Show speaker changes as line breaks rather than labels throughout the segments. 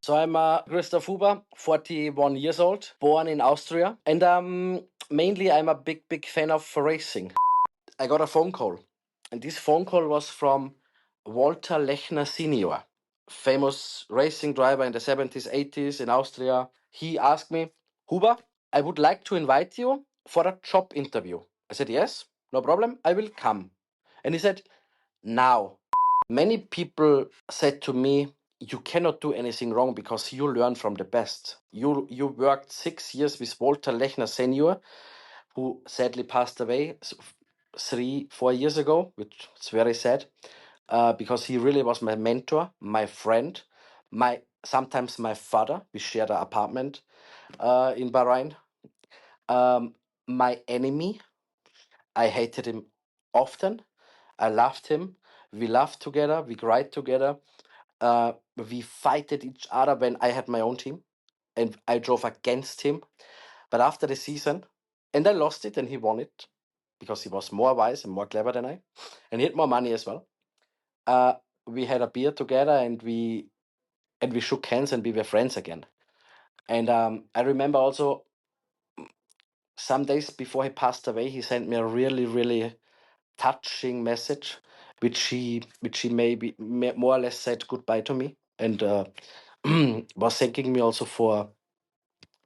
So I'm Christoph Huber, 41 years old, born in Austria, and mainly I'm a big fan of racing. I got a phone call, and this phone call was from Walter Lechner Sr, famous racing driver in the 70s, 80s in Austria. He asked me, Huber, I would like to invite you for a job interview. I said, yes, no problem, I will come. And he said, now. Many people said to me, you cannot do anything wrong because you learn from the best. You worked 6 years with Walter Lechner Sr, who sadly passed away 4 years ago, which is very sad, because he really was my mentor, my friend, sometimes my father. We shared an apartment in Bahrain. My enemy. I hated him often. I loved him. We laughed together. We cried together. We fighted each other when I had my own team, and I drove against him. But after the season, and I lost it, and he won it because he was more wise and more clever than I, and he had more money as well. We had a beer together, and we shook hands, and we were friends again. And I remember also some days before he passed away, he sent me a really touching message, which he more or less said goodbye to me, and was thanking me also for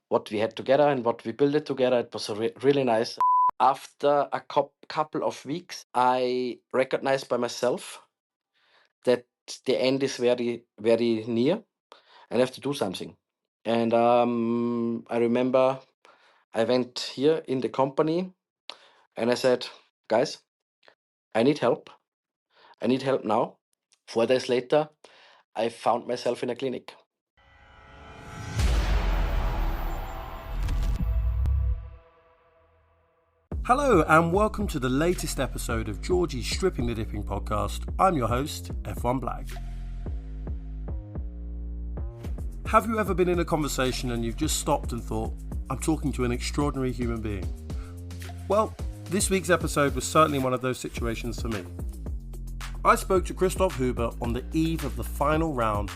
what we had together and what we built it together. It was really nice. After a couple of weeks, I recognized by myself that the end is very near, and I have to do something. And I remember I went here in the company and I said, guys, I need help. I need help now. 4 days later, I found myself in a clinic.
Hello and welcome to the latest episode of Georgie's Stripping the Dipping podcast. I'm your host, F1 Black. Have you ever been in a conversation and you've just stopped and thought, I'm talking to an extraordinary human being? Well, this week's episode was certainly one of those situations for me. I spoke to Christoph Huber on the eve of the final round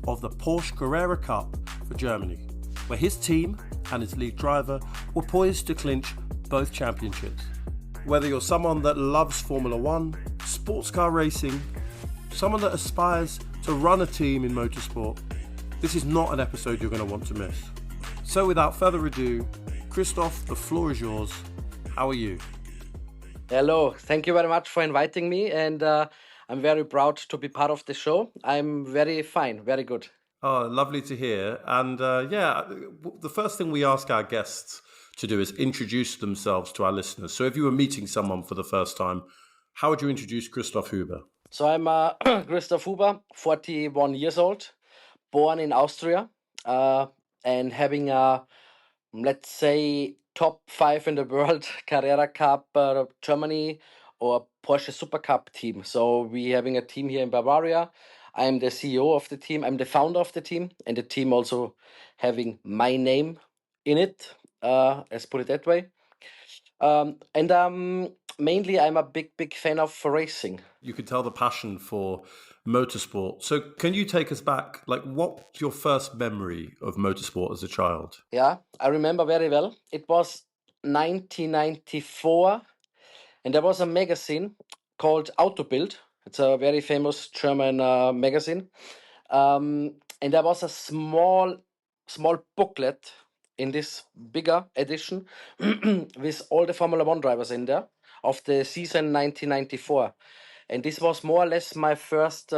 of the Porsche Carrera Cup for Germany, where his team and his lead driver were poised to clinch both championships. Whether you're someone that loves Formula One, sports car racing, someone that aspires to run a team in motorsport, this is not an episode you're going to want to miss. So without further ado, Christoph, the floor is yours. How are you?
Hello, thank you very much for inviting me, and I'm very proud to be part of the show. I'm very fine, very good.
Oh, lovely to hear. And the first thing we ask our guests to do is introduce themselves to our listeners. So if you were meeting someone for the first time, how would you introduce Christoph Huber?
So I'm Christoph Huber, 41 years old, born in Austria, and having a, let's say, top 5 in the world Carrera Cup Germany or Porsche Super Cup team. So we having a team here in Bavaria. I'm the CEO of the team. I'm the founder of the team, and the team also having my name in it. Let's put it that way. And mainly, I'm a big fan of racing.
You could tell the passion for motorsport. So can you take us back? Like, what's your first memory of motorsport as a child?
Yeah, I remember very well. It was 1994, and there was a magazine called Autobild. It's a very famous German magazine. And there was a small booklet in this bigger edition with all the Formula One drivers in there of the season 1994. And this was more or less my first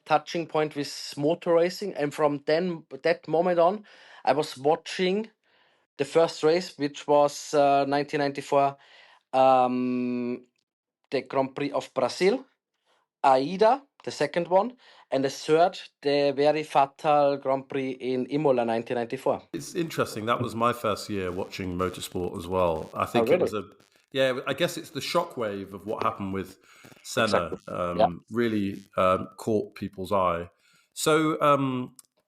touching point with motor racing. And from that moment on, I was watching the first race, which was 1994, the Grand Prix of Brazil, Aida, the second one, and the third, the very fatal Grand Prix in Imola 1994.
It's interesting. That was my first year watching motorsport as well. I think
really?
It was I guess it's the shockwave of what happened with Senna.
Exactly.
Really caught people's eye. So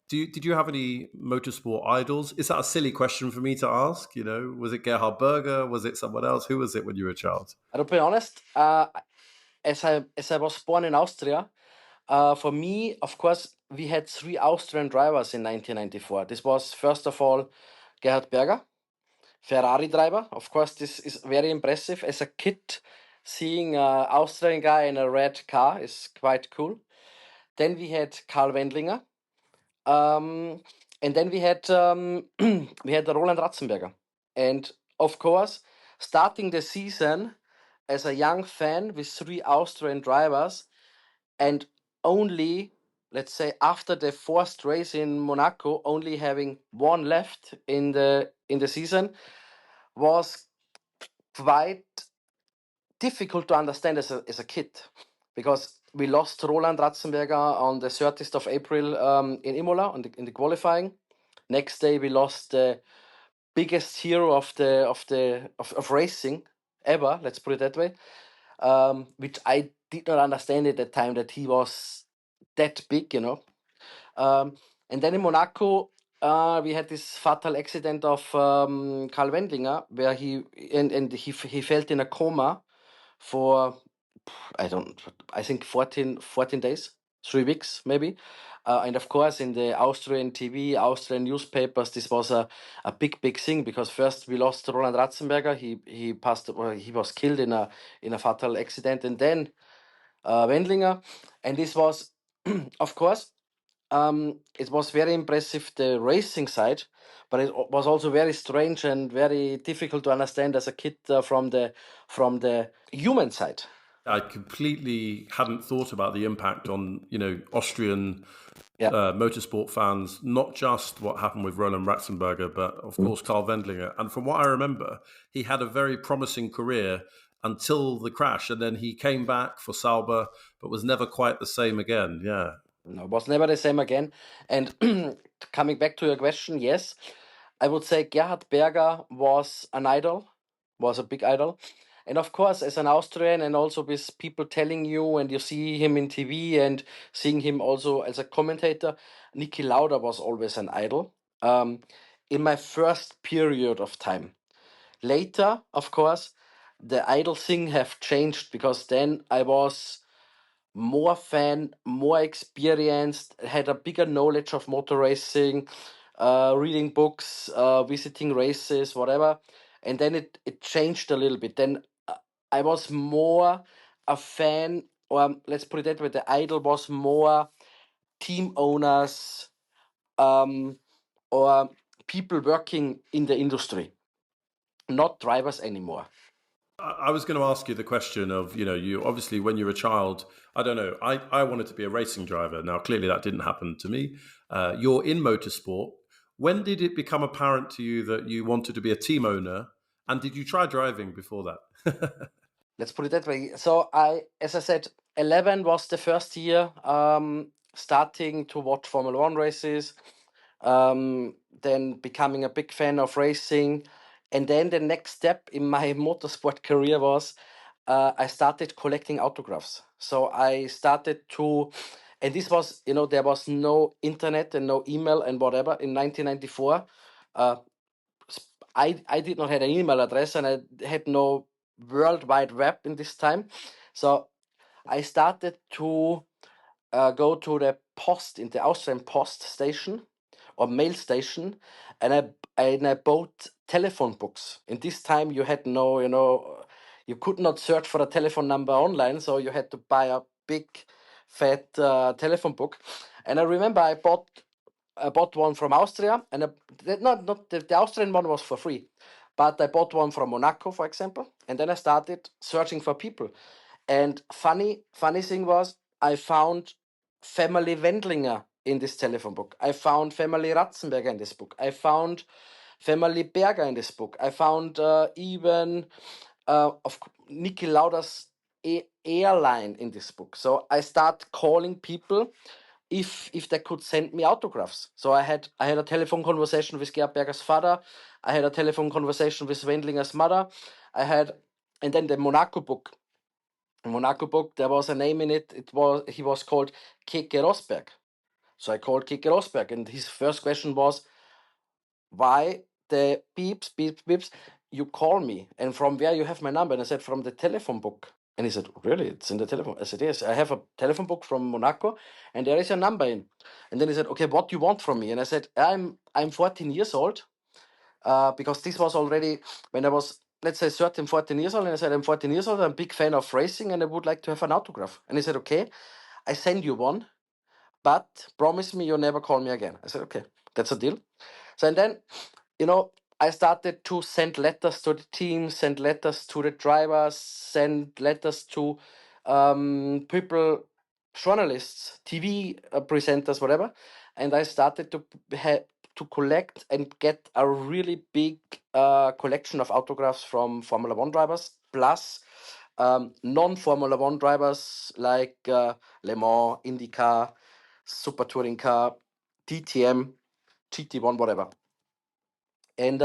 did you have any motorsport idols? Is that a silly question for me to ask? You know, was it Gerhard Berger? Was it someone else? Who was it when you were a child?
To be honest, as I was born in Austria, for me, of course, we had 3 Austrian drivers in 1994. This was, first of all, Gerhard Berger, Ferrari driver. Of course, this is very impressive. As a kid, seeing an Austrian guy in a red car is quite cool. Then we had Karl Wendlinger. And then we had we had Roland Ratzenberger. And of course, starting the season as a young fan with 3 Austrian drivers, and only, let's say, after the 4th race in Monaco, only having 1 left in the season, was quite difficult to understand as a kid, because we lost Roland Ratzenberger on the 30th of April in Imola in the qualifying. Next day we lost the biggest hero of racing ever. Let's put it that way. Which I did not understand at the time, that he was that big, and then in Monaco, we had this fatal accident of Karl Wendlinger, where he felt in a coma for, I think 14 days, 3 weeks maybe. And of course, in the Austrian TV, Austrian newspapers, this was a big thing, because first we lost Roland Ratzenberger. He passed, or he was killed in a fatal accident, and then Wendlinger. And this was, of course, it was very impressive, the racing side, but it was also very strange and very difficult to understand as a kid from the human side.
I completely hadn't thought about the impact on, Austrian motorsport fans, not just what happened with Roland Ratzenberger, but of course Karl Wendlinger. And from what I remember, he had a very promising career until the crash, and then he came back for Sauber, but was never quite the same again. Yeah.
No, it was never the same again. And coming back to your question, yes, I would say Gerhard Berger was an idol, was a big idol. And of course, as an Austrian, and also with people telling you, and you see him in TV and seeing him also as a commentator, Niki Lauda was always an idol in my first period of time. Later, of course, the idol thing have changed, because then I was more fan, more experienced, had a bigger knowledge of motor racing, reading books, visiting races, whatever. And then it changed a little bit. Then I was more a fan, or let's put it that way, the idol was more team owners, or people working in the industry, not drivers anymore.
I was going to ask you the question of, you obviously, when you're a child, I don't know, I wanted to be a racing driver. Now, clearly that didn't happen to me. You're in motorsport. When did it become apparent to you that you wanted to be a team owner? And did you try driving before that?
Let's put it that way. So as I said, 11 was the first year starting to watch Formula One races, then becoming a big fan of racing. And then the next step in my motorsport career was I started collecting autographs. So I started to, and this was, there was no internet and no email and whatever in 1994. I did not have an email address, and I had no World Wide Web in this time. So I started to go to the post, in the Austrian post station or mail station, and I bought telephone books. In this time, you had no, you could not search for a telephone number online, so you had to buy a big, fat telephone book. And I remember I bought one from Austria, and not the Austrian one was for free, but I bought one from Monaco, for example, and then I started searching for people. And funny thing was, I found family Wendlinger in this telephone book. I found family Ratzenberger in this book. I found family Berger in this book. I found even of Niki Lauda's airline in this book. So I start calling people if they could send me autographs. So I had a telephone conversation with Gerhard Berger's father. I had a telephone conversation with Wendlinger's mother. And then the Monaco book. Monaco book, there was a name in it. He was called Keke Rosberg. So I called Keke Rosberg, and his first question was, why the beeps, you call me, and from where you have my number? And I said, from the telephone book. And he said, really? It's in the telephone. I said, yes, I have a telephone book from Monaco and there is a number in. And then he said, okay, what do you want from me? And I said, I'm 14 years old, because this was already when I was, let's say, 13, 14 years old. And I said, I'm 14 years old. I'm a big fan of racing and I would like to have an autograph. And he said, okay, I send you one, but promise me you'll never call me again. I said, okay, that's a deal. So, and then, I started to send letters to the team, send letters to the drivers, send letters to people, journalists, TV presenters, whatever. And I started to collect and get a really big collection of autographs from Formula One drivers, plus non-Formula One drivers like Le Mans, IndyCar, Super Touring Car, DTM, GT1, whatever. And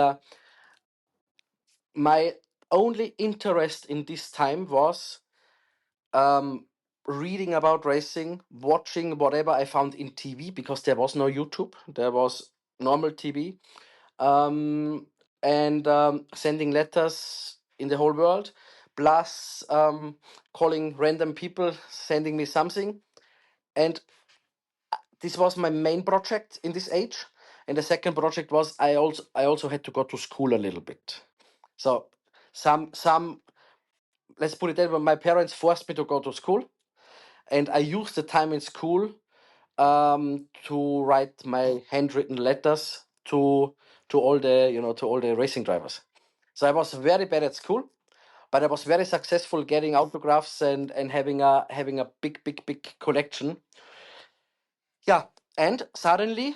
my only interest in this time was reading about racing, watching whatever I found in TV, because there was no YouTube, there was normal TV, and sending letters in the whole world, plus calling random people, sending me something. And this was my main project in this age. And the second project was I also had to go to school a little bit. So some let's put it that way, my parents forced me to go to school, and I used the time in school to write my handwritten letters to all the to all the racing drivers. So I was very bad at school, but I was very successful getting autographs and having a big collection. Yeah, and suddenly,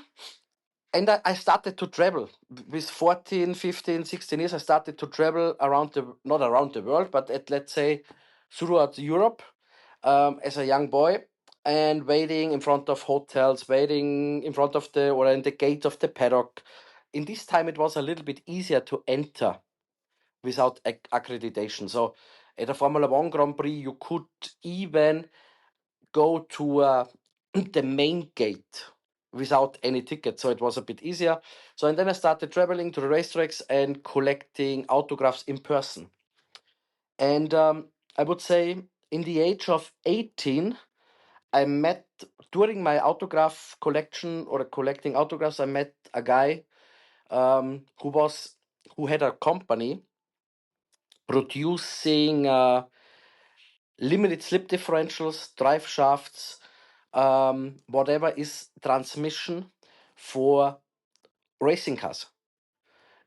and I started to travel with 14, 15, 16 years. I started to travel around not around the world, but let's say throughout Europe, as a young boy, and waiting in front of hotels, waiting in front of or in the gate of the paddock. In this time, it was a little bit easier to enter without accreditation. So at a Formula One Grand Prix, you could even go to the main gate without any ticket, so it was a bit easier. So and then I started traveling to the racetracks and collecting autographs in person. And I would say in the age of 18, I met, during my autograph collection or collecting autographs, I met a guy who had a company producing limited slip differentials, drive shafts, whatever is transmission for racing cars.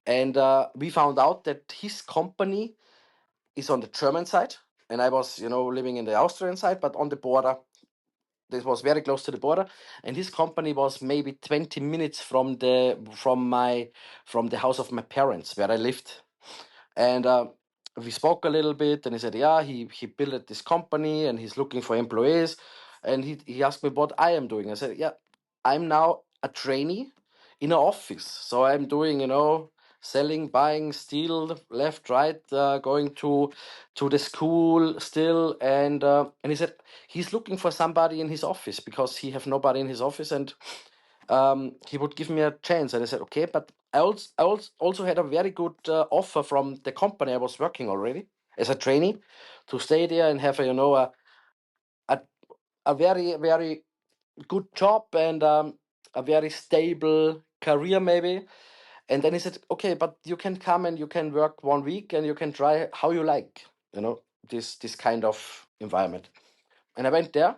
And we found out that his company is on the German side, and I was, living in the Austrian side, but on the border. This was very close to the border, and his company was maybe 20 minutes from the house of my parents where I lived. And we spoke a little bit, and he said, yeah, he built this company and he's looking for employees. And he asked me what I am doing. I said, yeah, I'm now a trainee in an office. So I'm doing, selling, buying, steel, left, right, going to the school still. And he said he's looking for somebody in his office because he have nobody in his office, and he would give me a chance. And I said, okay, but I also had a very good offer from the company I was working already as a trainee to stay there and have a, a very good job and a very stable career maybe. And then he said, okay, but you can come and you can work 1 week and you can try how you like, this kind of environment. And I went there,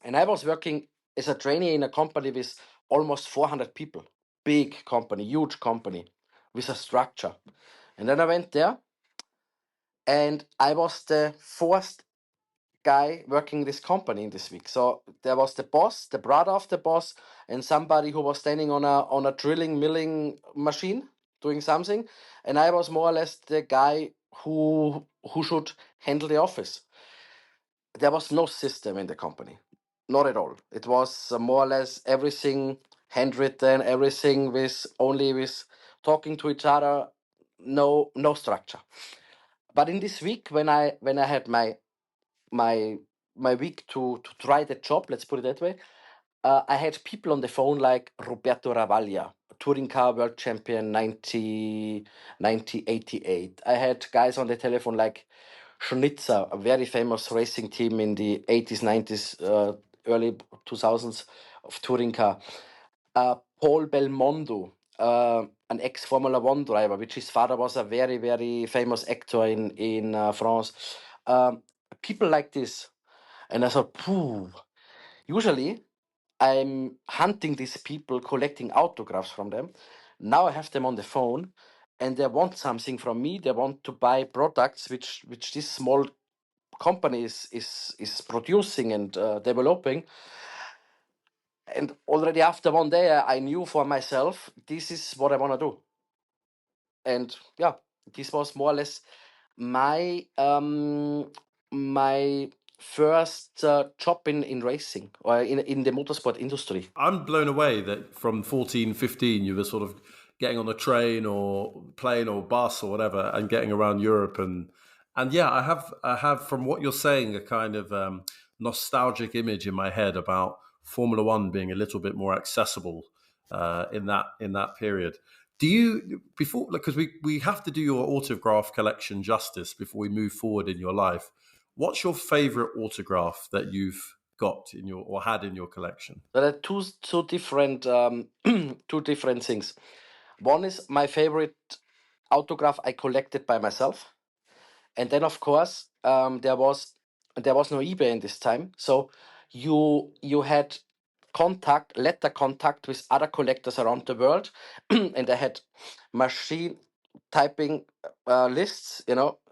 and I was working as a trainee in a company with almost 400 people. Big company, huge company with a structure. And then I went there, and I was the fourth guy working this company in this week. So there was the boss, the brother of the boss, and somebody who was standing on a drilling milling machine doing something. And I was more or less the guy who should handle the office. There was no system in the company, not at all. It was more or less everything handwritten, everything with talking to each other, no structure. But in this week, when I had my my week to try the job, let's put it that way, I had people on the phone like Roberto Ravaglia, touring car world champion 1988. I had guys on the telephone like Schnitzer, a very famous racing team in the 80s, 90s, early 2000s of touring car. Paul Belmondo, an ex-Formula One driver, which his father was a very, very famous actor in France. People like this. And I thought, phew, usually I'm hunting these people, collecting autographs from them. Now I have them on the phone, and they want something from me. They want to buy products which this small company is producing and developing. And already after one day, I knew for myself this is what I want to do. And yeah, this was more or less my first job in racing or in the motorsport industry.
I'm blown away that from 14, 15, you were sort of getting on a train or plane or bus or whatever and getting around Europe. And yeah, I have from what you're saying, a kind of nostalgic image in my head about Formula One being a little bit more accessible in that period. Do you, before, because we have to do your autograph collection justice before we move forward in your life. What's your favorite autograph that you've got in your or had in your collection?
There are two different two different things. One is my favorite autograph I collected by myself, and then of course there was no eBay in this time, so you had letter contact with other collectors around the world, and they had machine typing lists,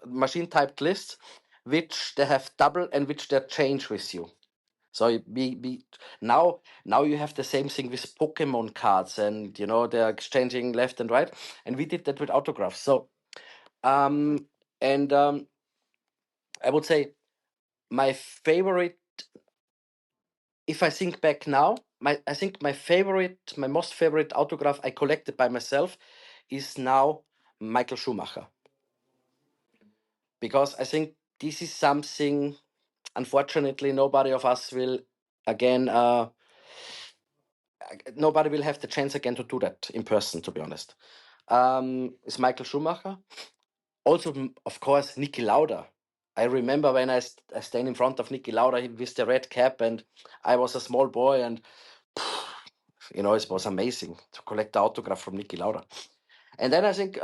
machine typed lists, which they have double and which they change with you. So now you have the same thing with Pokemon cards, and they're exchanging left and right, and we did that with autographs. So and I would say my favorite, if I think back now, I think my most favorite autograph I collected by myself is now Michael Schumacher, because I think this is something, unfortunately, nobody of us will again. Nobody will have the chance again to do that in person, to be honest. It's Michael Schumacher. Also, of course, Niki Lauda. I remember when I stand in front of Niki Lauda with the red cap, and I was a small boy, and it was amazing to collect the autograph from Niki Lauda. And then I think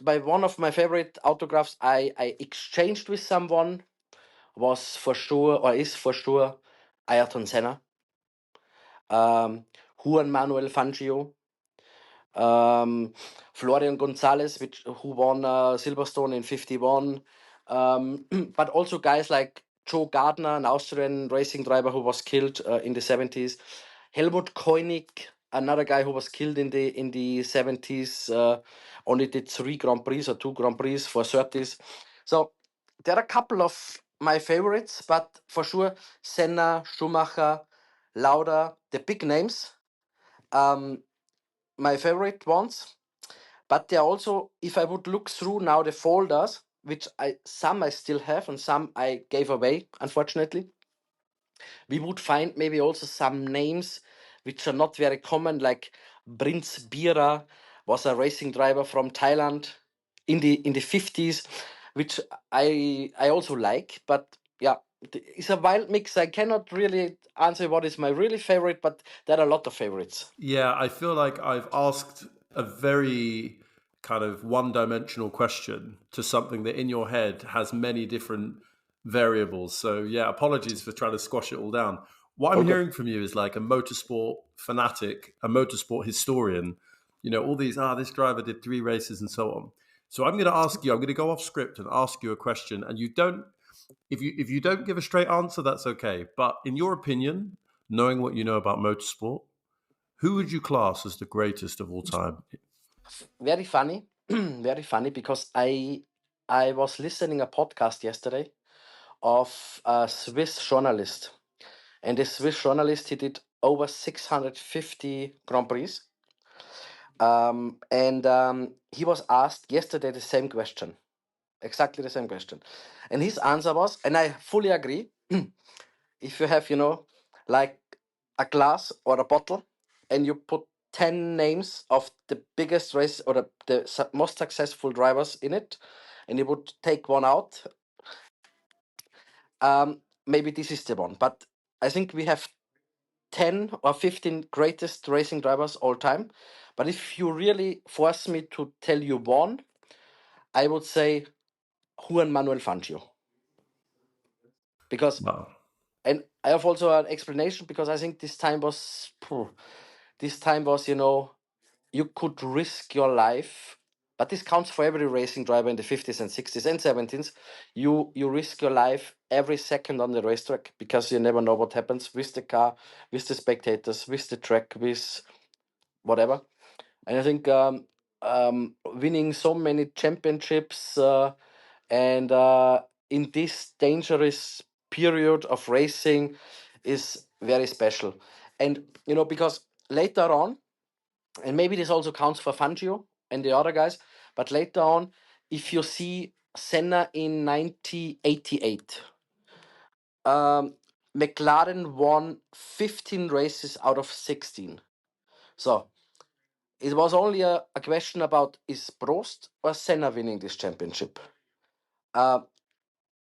by one of my favorite autographs I exchanged with someone was for sure, or is for sure, Ayrton Senna, Juan Manuel Fangio, um, Florian Gonzalez, who won Silverstone in '51, but also guys like Joe Gardner, an Austrian racing driver who was killed in the '70s, Helmut Koenig, another guy who was killed in the '70s, only did 3 Grand Prix or 2 Grand Prix for '30s. So there are a couple of my favorites, but for sure Senna, Schumacher, Lauda, the big names. Um, my favorite ones, but there are also, if I would look through now the folders, which I still have and some I gave away, unfortunately, we would find maybe also some names which are not very common, like Prince Bira was a racing driver from Thailand in the 50s, which I also like. But yeah, it's a wild mix. I cannot really answer what is my really favorite, but there are a lot of favorites.
Yeah, I feel like I've asked a very kind of one-dimensional question to something that in your head has many different variables. So yeah, apologies for trying to squash it all down. What I'm
Okay.
hearing from you is like a motorsport fanatic, a motorsport historian. All these, this driver did 3 races and so on. So I'm going to ask you, I'm going to go off script and ask you a question, and you don't, if you don't give a straight answer, that's okay. But in your opinion, knowing what you know about motorsport, who would you class as the greatest of all time?
Very funny, very funny, because I was listening a podcast yesterday of a Swiss journalist, and this Swiss journalist, he did over 650 Grand Prix, and he was asked yesterday the same question, exactly the same question, and his answer was, and I fully agree. If you have, like a glass or a bottle, and you put 10 names of the biggest race or the most successful drivers in it, and you would take one out, maybe this is the one. But I think we have 10 or 15 greatest racing drivers all time. But if you really force me to tell you one, I would say Juan Manuel Fangio. Because,
Wow.
and I have also an explanation, because I think this time was, you could risk your life, but this counts for every racing driver in the 50s and 60s and 70s. You risk your life every second on the racetrack, because you never know what happens with the car, with the spectators, with the track, with whatever. And I think winning so many championships and in this dangerous period of racing is very special. And because later on, and maybe this also counts for Fangio and the other guys, but later on, if you see Senna in 1988, McLaren won 15 races out of 16. So it was only a question about, is Prost or Senna winning this championship?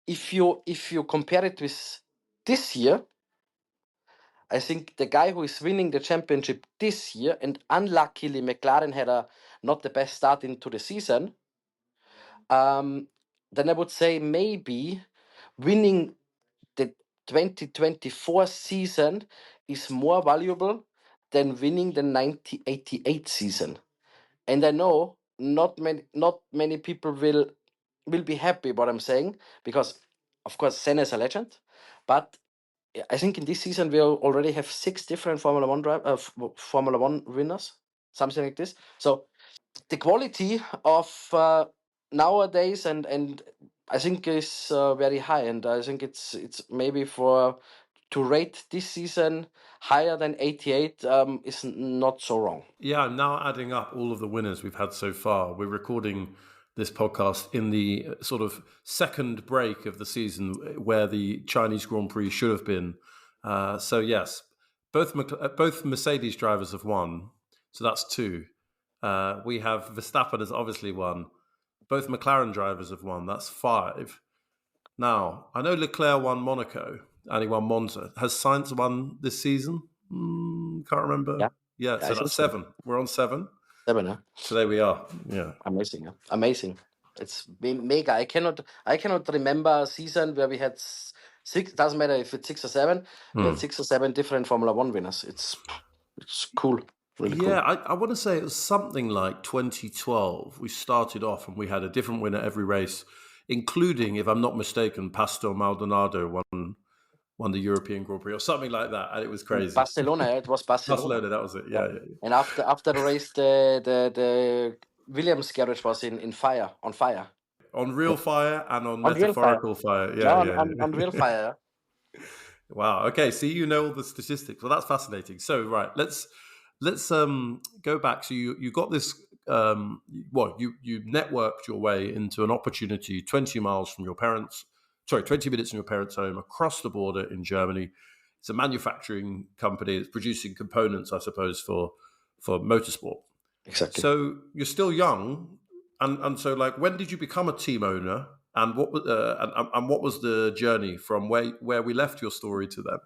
If you compare it with this year, I think the guy who is winning the championship this year, and unluckily McLaren had not the best start into the season, then I would say maybe winning the 2024 season is more valuable than winning the 1988 season. And I know not many people will be happy what I'm saying, because of course Senna is a legend, but I think in this season we already have 6 different Formula One winners, something like this. So the quality of nowadays and I think is very high, and I think it's maybe to rate this season higher than 88 is not so wrong.
Yeah, I'm now adding up all of the winners we've had so far. We're recording this podcast in the sort of second break of the season where the Chinese Grand Prix should have been. So yes, both Mercedes drivers have won. So that's 2. We have Verstappen has obviously won. Both McLaren drivers have won. That's 5. Now, I know Leclerc won Monaco and he won Monza. Has Sainz won this season? Can't remember. Yeah, so
I think
that's
so.
7. We're on 7.
7, huh?
So there we are. Yeah.
Amazing, huh? Amazing. It's mega. I cannot remember a season where we had 6. Doesn't matter if it's 6 or 7. We had 6 or 7 different Formula One winners. It's cool. Really cool.
Yeah, I want to say it was something like 2012. We started off and we had a different winner every race, including, if I'm not mistaken, Pastor Maldonado won the European Grand Prix or something like that, and it was crazy.
Barcelona, it was Barcelona.
Barcelona, that was it. Yeah.
And after the race, the Williams garage was on fire.
On real fire and on
On real
metaphorical fire. Yeah,
on real fire.
Wow. Okay. See, you know all the statistics. Well, that's fascinating. So, right, let's go back. So you got this. You networked your way into an opportunity 20 miles from your parents. 20 minutes from your parents' home, across the border in Germany. It's a manufacturing company. It's producing components, I suppose, for motorsport.
Exactly.
So you're still young, and so like, when did you become a team owner? And what was the journey from where we left your story to then?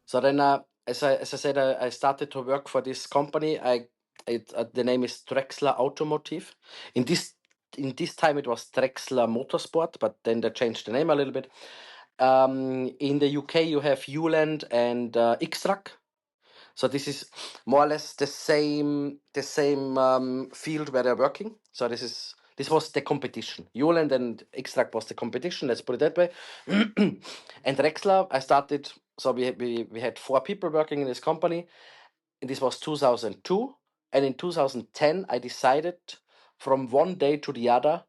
So then, as I said, I started to work for this company. The name is Drexler Automotive. In this time, it was Drexler Motorsport, but then they changed the name a little bit. In the UK, you have Uland and X-Track. So this is more or less the same field where they're working. So this was the competition. Uland and X-Track was the competition. Let's put it that way. And Drexler, I started. So we had 4 people working in this company. And this was 2002. And in 2010, I decided from one day to the other,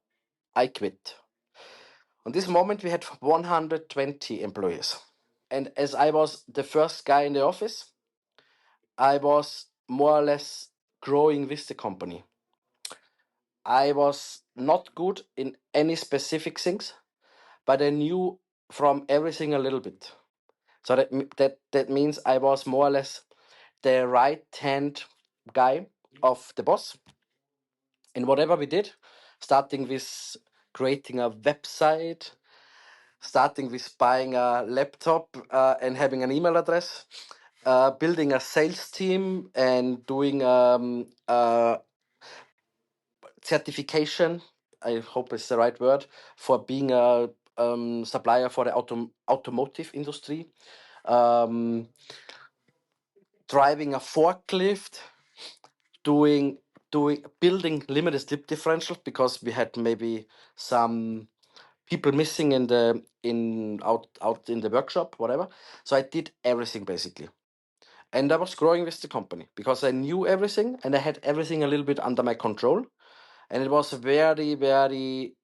I quit. On this moment, we had 120 employees. And as I was the first guy in the office, I was more or less growing with the company. I was not good in any specific things, but I knew from everything a little bit. So that means I was more or less the right-hand guy of the boss. And whatever we did, starting with creating a website, starting with buying a laptop and having an email address, building a sales team and doing certification. I hope it's the right word for being a supplier for the automotive industry. Driving a forklift, doing building limited slip differentials because we had maybe some people missing in the out in the workshop, whatever. So I did everything basically. And I was growing with the company because I knew everything and I had everything a little bit under my control. And it was very, very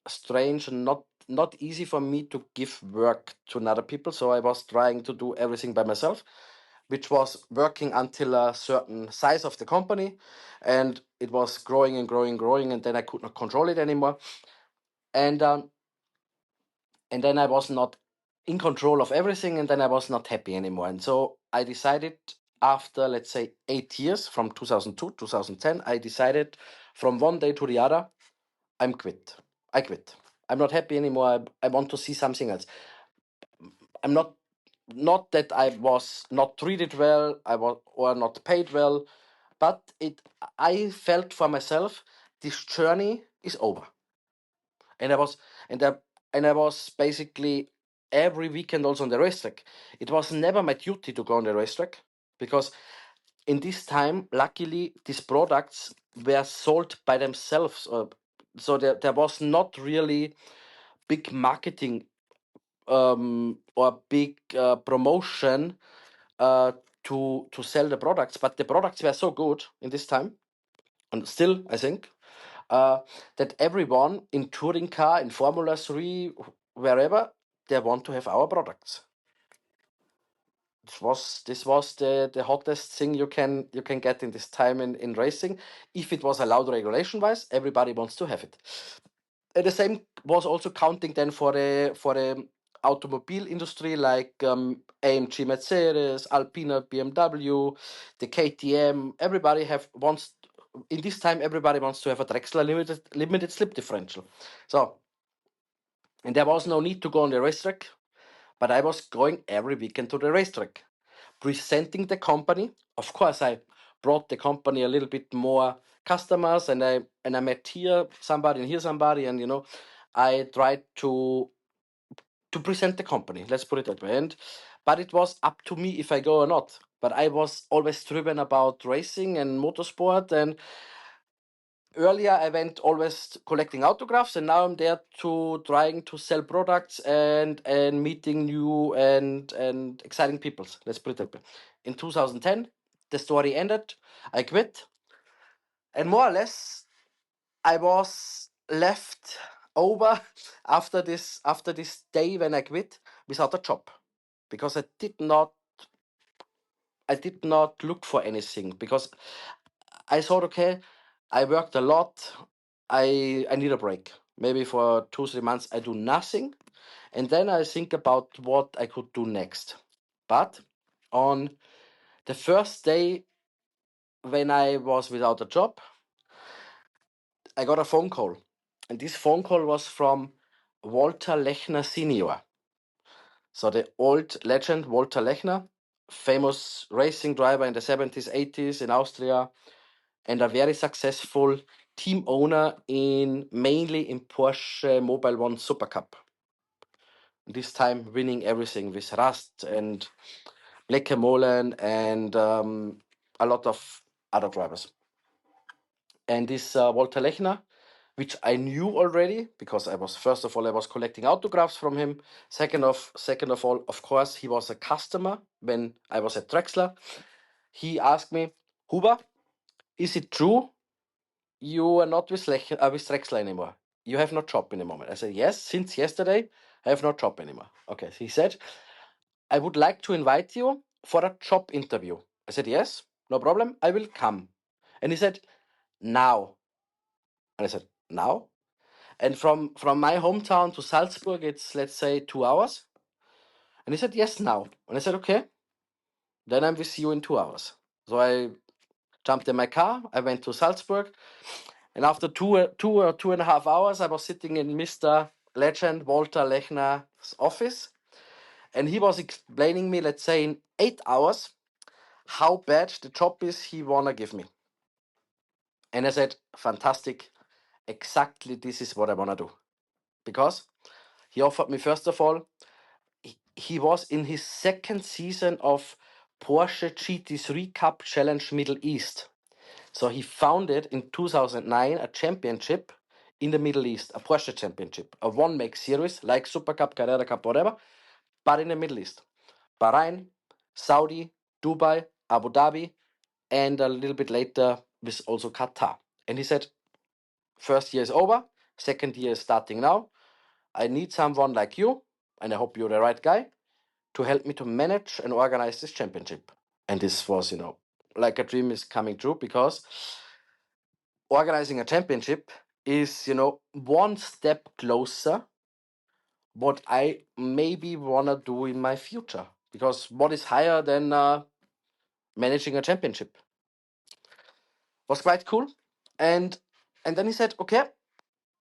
strange and not easy for me to give work to another people. So I was trying to do everything by myself, which was working until a certain size of the company, and it was growing and growing, growing, and then I could not control it anymore. And then I was not in control of everything, and then I was not happy anymore. And so I decided after, let's say, 8 years, from 2002, 2010, I decided from one day to the other, I quit. I'm not happy anymore. I want to see something else. I'm not that I was not treated well, I was or not paid well, but I felt for myself this journey is over. And I was and I and I was basically every weekend also on the racetrack. It was never my duty to go on the racetrack because in this time, luckily, these products were sold by themselves. So there was not really big marketing or big promotion to sell the products, but the products were so good in this time, and still I think that everyone in touring car, in Formula 3, wherever, they want to have our products. This was the hottest thing you can get in this time in racing. If it was allowed regulation wise, everybody wants to have it. And the same was also counting then for the automobile industry, like AMG Mercedes, Alpina BMW, the KTM. Everybody have wants in this time. Everybody wants to have a Drexler limited slip differential. So, and there was no need to go on the racetrack, but I was going every weekend to the racetrack, presenting the company. Of course, I brought the company a little bit more customers, and I met here somebody and here somebody, and I tried to present the company. Let's put it that way. But it was up to me if I go or not. But I was always driven about racing and motorsport, and earlier I went always collecting autographs, and now I'm there to trying to sell products and meeting new and exciting people. Let's put it that way. In 2010, the story ended. I quit, and more or less I was left over after this day when I quit without a job because I did not look for anything because I thought, okay, I worked a lot. I need a break. Maybe for 2 3 months I do nothing, and then I think about what I could do next. But on the first day when I was without a job, I got a phone call, and this phone call was from Walter Lechner Sr. So the old legend Walter Lechner, famous racing driver in the 70s, 80s in Austria, and a very successful team owner in mainly in Porsche Mobile One Super Cup. This time winning everything with Rust and Molen and a lot of other drivers. And this Walter Lechner, which I knew already because I was first of all I was collecting autographs from him. Second of all, of course, he was a customer when I was at Drexler. He asked me, Huber, is it true you are not with Drexler anymore? You have no job in the moment. I said, yes, since yesterday, I have no job anymore. Okay, he said, I would like to invite you for a job interview. I said, yes, no problem, I will come. And he said, now. And I said, now? And from my hometown to Salzburg, it's, let's say, 2 hours. And he said, yes, now. And I said, okay, then I'm with you in 2 hours. So I jumped in my car, I went to Salzburg, And after two or 2.5 hours, I was sitting in Mr. Legend Walter Lechner's office, and he was explaining me, let's say in 8 hours, how bad the job is he wanna give me. And I said, fantastic, exactly this is what I wanna do. Because he offered me, first of all, he was in his second season of Porsche GT3 Cup Challenge Middle East. So he founded in 2009 a championship in the Middle East, a Porsche championship, a one-make series like Super Cup, Carrera Cup, whatever, but in the Middle East. Bahrain, Saudi, Dubai, Abu Dhabi, and a little bit later with also Qatar. And he said, first year is over, second year is starting now. I need someone like you, and I hope you're the right guy, to help me to manage and organize this championship. And this was, like a dream is coming true, because organizing a championship is, one step closer what I maybe wanna do in my future. Because what is higher than managing a championship? Was quite cool. And then he said, okay,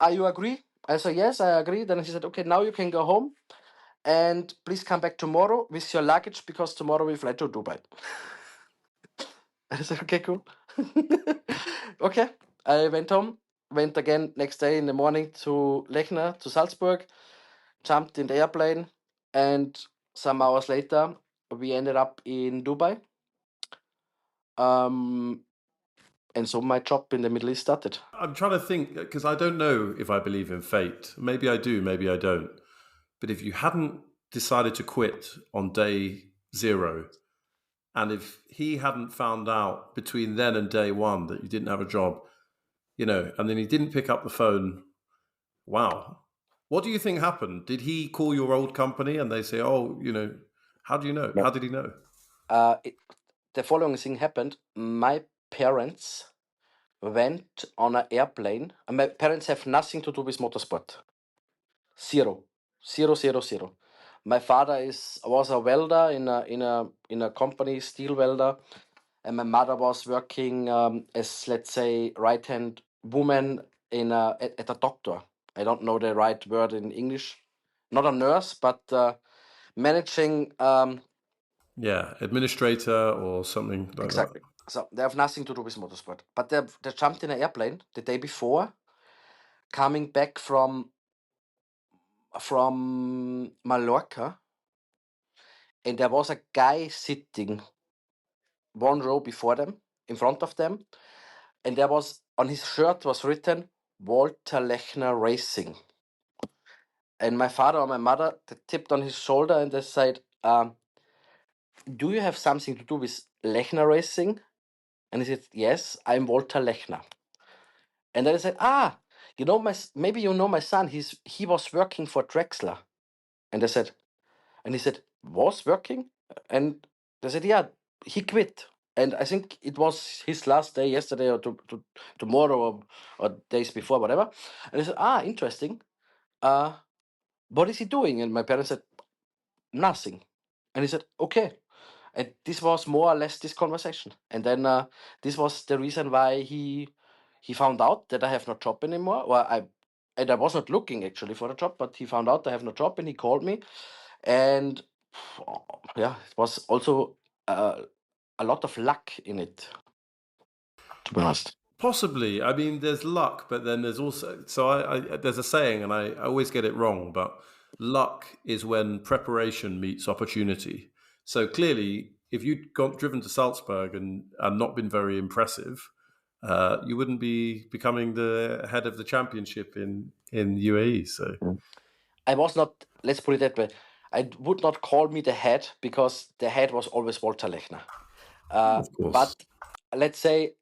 are you agree? I said, yes, I agree. Then he said, okay, now you can go home and please come back tomorrow with your luggage, because tomorrow we fly to Dubai. I said, okay, cool. Okay, I went home, went again next day in the morning to Lechner, to Salzburg, jumped in the airplane, and some hours later, we ended up in Dubai. And so my job in the Middle East started.
I'm trying to think, because I don't know if I believe in fate. Maybe I do, maybe I don't. But if you hadn't decided to quit on day 0, and if he hadn't found out between then and day 1 that you didn't have a job, and then he didn't pick up the phone, wow. What do you think happened? Did he call your old company and they say, oh, how do you know?
No.
How did he know?
The following thing happened. My parents went on an airplane. And my parents have nothing to do with motorsport. Zero. Zero, zero, zero. My father was a welder in a company, steel welder, and my mother was working as, let's say, right-hand woman at a doctor. I don't know the right word in English. Not a nurse, but managing.
Yeah, administrator or something like
Exactly. So they have nothing to do with motorsport. But they jumped in an airplane the day before, coming back from Mallorca, and there was a guy sitting one row before them, in front of them, and there was on his shirt was written Walter Lechner Racing. And my father or my mother, they tipped on his shoulder and they said, do you have something to do with Lechner Racing? And he said, yes, I'm Walter Lechner. And then I said, maybe you know my son. He was working for Drexler. And he said, was working? And they said, yeah, he quit. And I think it was his last day yesterday or tomorrow or days before, whatever. And I said, interesting. What is he doing? And my parents said, nothing. And he said, okay. And this was more or less this conversation. And then this was the reason why he found out that I have no job anymore. And I was not looking actually for a job, but he found out I have no job and he called me. And yeah, it was also a lot of luck in it, to be honest.
Possibly. I mean, there's luck, but then there's also, so there's a saying, and I always get it wrong, but luck is when preparation meets opportunity. So clearly, if you'd driven to Salzburg and not been very impressive, you wouldn't be becoming the head of the championship in UAE. So
I was not, let's put it that way, I would not call me the head, because the head was always Walter Lechner.
of course.
But let's say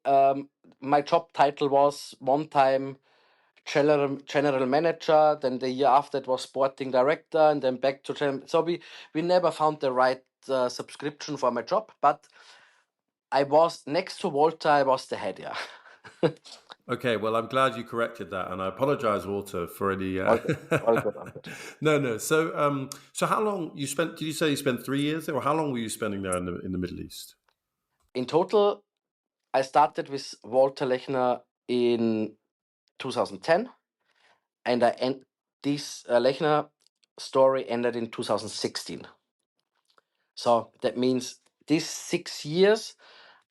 my job title was one time general manager, then the year after it was sporting director, and then back to so we never found the right subscription for my job, but I was next to Walter, I was the head, yeah.
Okay, well, I'm glad you corrected that, and I apologize, Walter, for any.
All good, all good.
No. So how long you spent? Did you say you spent 3 years there, or how long were you spending there in the Middle East?
In total, I started with Walter Lechner in 2010, and this Lechner story ended in 2016. So that means these 6 years,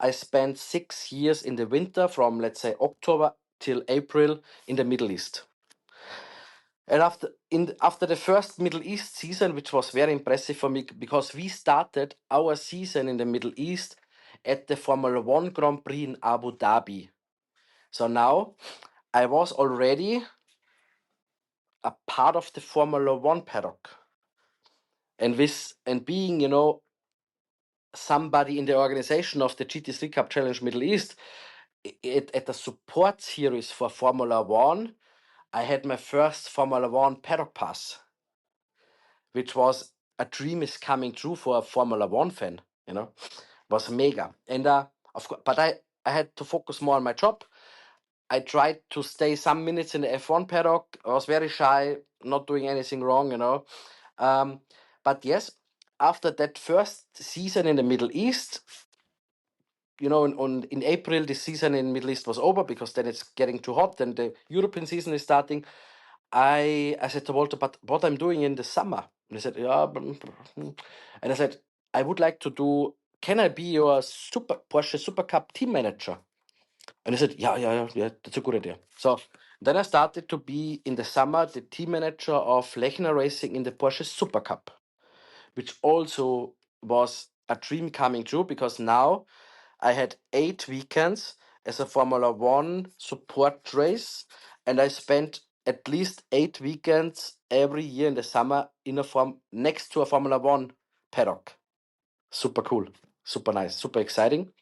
I spent 6 years in the winter from, let's say, October till April in the Middle East. And after the first Middle East season, which was very impressive for me, because we started our season in the Middle East at the Formula One Grand Prix in Abu Dhabi. So now I was already a part of the Formula One paddock. And being, somebody in the organization of the GT3 Cup Challenge Middle East, at the support series for Formula One, I had my first Formula One paddock pass, which was a dream is coming true for a Formula One fan, was mega. And of course, but I had to focus more on my job. I tried to stay some minutes in the F1 paddock. I was very shy, not doing anything wrong, But yes, after that first season in the Middle East, in April, the season in Middle East was over because then it's getting too hot. Then the European season is starting. I said to Walter, but what I'm doing in the summer? And he said, yeah. And I said, I would like to do, can I be your Porsche Super Cup team manager? And he said, yeah, that's a good idea. So then I started to be in the summer the team manager of Lechner Racing in the Porsche Super Cup, which also was a dream coming true because now I had 8 weekends as a Formula One support race, and I spent at least 8 weekends every year in the summer in a next to a Formula One paddock. Super cool, super nice, super exciting.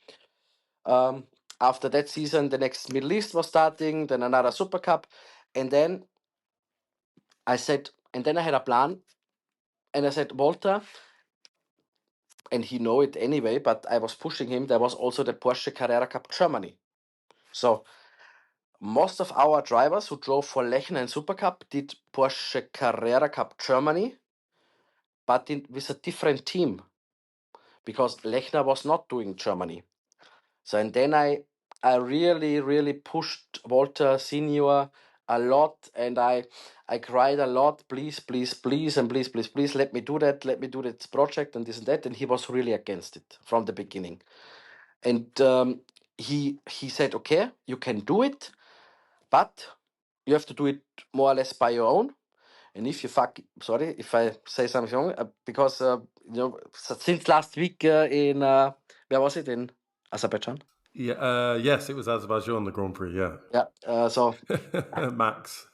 After that season, the next Middle East was starting, then another Super Cup, and then I had a plan, and I said, Walter, and he know it anyway, but I was pushing him. There was also the Porsche Carrera Cup Germany. So most of our drivers who drove for Lechner and Super Cup did Porsche Carrera Cup Germany, but with a different team because Lechner was not doing Germany. So and then I really, really pushed Walter Senior a lot, and I cried a lot. Please, please, please, and please, please, please, let me do that. Let me do that project and this and that. And he was really against it from the beginning. And he said, okay, you can do it, but you have to do it more or less by your own. And if you sorry if I say something wrong, because since last week in where was it, in Azerbaijan?
Yeah, yes, it was Azerbaijan, the Grand Prix, yeah.
Yeah, so
Max.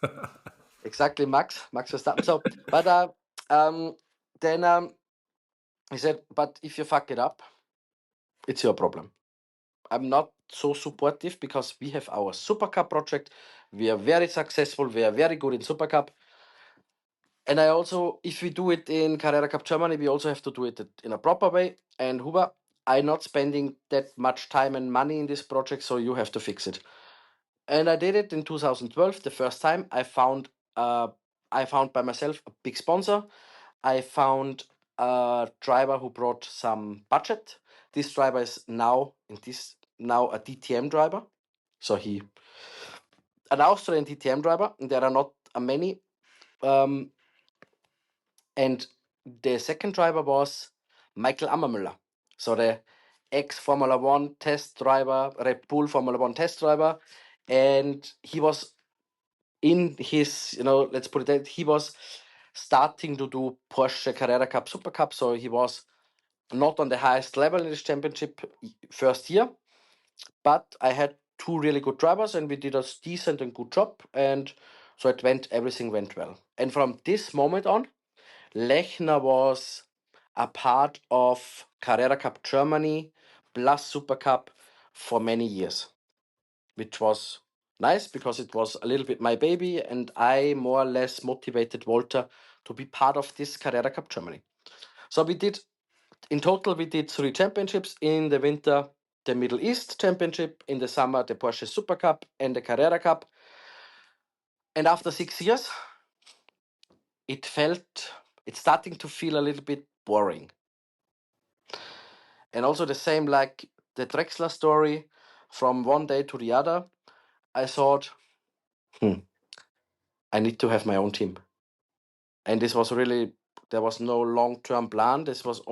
exactly, Max Verstappen. So, but then he said, but if you fuck it up, it's your problem. I'm not so supportive because we have our Super Cup project. We are very successful. We are very good in Super Cup. And I also, if we do it in Carrera Cup Germany, we also have to do it in a proper way. And Huber, I'm not spending that much time and money in this project, so you have to fix it. And I did it in 2012. The first time I found by myself a big sponsor. I found a driver who brought some budget. This driver is now a DTM driver. So an Austrian DTM driver. There are not many. And the second driver was Michael Ammermüller. So the ex-Formula One test driver, Red Bull Formula One test driver. And he was in his, let's put it that, he was starting to do Porsche Carrera Cup, Super Cup. So he was not on the highest level in this championship first year. But I had 2 really good drivers and we did a decent and good job. And so everything went well. And from this moment on, Lechner was a part of Carrera Cup Germany plus Super Cup for many years, which was nice because it was a little bit my baby, and I more or less motivated Walter to be part of this Carrera Cup Germany. So in total, we did 3 championships. In the winter, the Middle East Championship. In the summer, the Porsche Super Cup and the Carrera Cup. And after 6 years, it's starting to feel a little bit boring. And also the same like the Drexler story, from one day to the other, I thought, I need to have my own team. And this was really, there was no long-term plan. This was